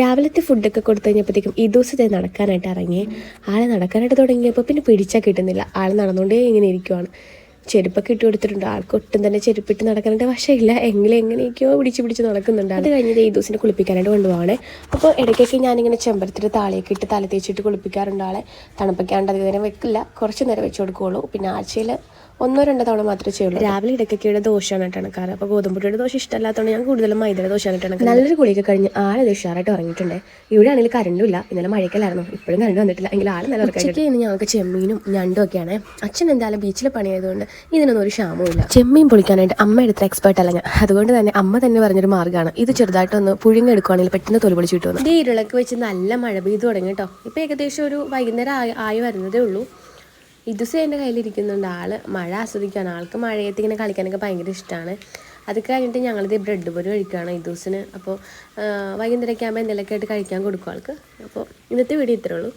രാവിലത്തെ ഫുഡൊക്കെ കൊടുത്തു കഴിഞ്ഞപ്പോഴത്തേക്കും ഈ ദിവസത്തെ നടക്കാനായിട്ട് ഇറങ്ങി. ആളെ നടക്കാനായിട്ട് തുടങ്ങിയപ്പോൾ പിന്നെ പിടിച്ചാൽ കിട്ടുന്നില്ല. ആൾ നടന്നുകൊണ്ടേ ഇങ്ങനെ ഇരിക്കുവാണ്. ചെരുപ്പൊക്കെ ഇട്ട് കൊടുത്തിട്ടുണ്ട്. ആൾക്ക് ഒട്ടും തന്നെ ചെരുപ്പിട്ട് നടക്കാനായിട്ട് വശമില്ല. എങ്ങനെയൊക്കെയോ പിടിച്ച് നടക്കുന്നുണ്ട്. അത് കഴിഞ്ഞത് ഈ ദിവസം കുളിപ്പിക്കാനായിട്ട് കൊണ്ടുപോകണേ. അപ്പോൾ ഇടയ്ക്കൊക്കെ ഞാനിങ്ങനെ ചെമ്പരത്തിൻ്റെ താളിയൊക്കെ ഇട്ട് തല തേച്ചിട്ട് കുളിപ്പിക്കാറുണ്ട് ആളെ. തണുപ്പൊക്കെയാണ്ട് അധികം നേരം വെക്കില്ല, കുറച്ച് നേരം വെച്ച് കൊടുക്കുകയുള്ളൂ. പിന്നെ ആഴ്ചയിൽ 1-2 തവണ മാത്രമേ ചെയ്യുള്ളൂ. രാവിലെ ഇടയ്ക്കൊക്കെയുടെ ദോശയാണ് ഇട്ടണക്കാറ്. അപ്പോൾ ഗോതമ്പുട്ടിയുടെ ദോശ ഇഷ്ടമല്ലാത്തതുകൊണ്ട് ഞാൻ കൂടുതലും മൈദയുടെ ദോശയാണ് ഇട്ടണക്കാറ്. നല്ലൊരു കുളിയൊക്കെ കഴിഞ്ഞ് ആളെ ഉഷാറായിട്ട് ഉറങ്ങിയിട്ടുണ്ട്. ഇവിടെ ആണെങ്കിൽ കറണ്ടും ഇല്ല. ഇന്നലെ മഴയ്ക്കല്ലായിരുന്നു, ഇപ്പോഴും കറണ്ട് വന്നിട്ടില്ല. എങ്കിൽ ആൾ നല്ല ഉറക്കമൊക്കെ ഇന്ന് ഞങ്ങൾക്ക് ചെമ്മീനും ഞണ്ടും ഒക്കെയാണ്. അച്ഛൻ എന്തായാലും ബീച്ചിൽ പണിയായതുകൊണ്ട് ഇതിനൊന്നും ഒരു ക്ഷാമവും ഇല്ല. ചെമ്മീൻ പൊളിക്കാനായിട്ട് അമ്മ എടുത്ത എക്സ്പേർട്ട് അല്ല ഞാൻ. അതുകൊണ്ട് തന്നെ അമ്മ തന്നെ പറഞ്ഞൊരു മാർഗ്ഗമാണ് ഇത്. ചെറുതായിട്ടൊന്ന് പുഴുങ്ങെടുക്കുകയാണെങ്കിൽ പെട്ടെന്ന് തൊലി പൊളിച്ച് കിട്ടുമെന്ന്. ഇത് ഇരുളക്ക് വെച്ച് നല്ല മഴ പെയ്ത് തുടങ്ങി കേട്ടോ. ഇപ്പോൾ ഏകദേശം ഒരു വൈകുന്നേരം ആയി വരുന്നതേ ഉള്ളൂ. ഇതുസ് എൻ്റെ കയ്യിലിരിക്കുന്നുണ്ട്. ആൾ മഴ ആസ്വദിക്കുകയാണ്. ആൾക്ക് മഴയത്ത് ഇങ്ങനെ കളിക്കാനൊക്കെ ഭയങ്കര ഇഷ്ടമാണ്. അത് കഴിഞ്ഞിട്ട് ഞങ്ങളിത് ബ്രെഡ് പൊരി കഴിക്കുകയാണ് ഇതുസിന്. അപ്പോൾ വൈകുന്നേരമൊക്കെ ആകുമ്പോൾ എന്തെങ്കിലുമൊക്കെ ആയിട്ട് കഴിക്കാൻ കൊടുക്കും ആൾക്ക്. അപ്പോൾ ഇന്നത്തെ വീഡിയോ ഇത്രേ ഉള്ളൂ.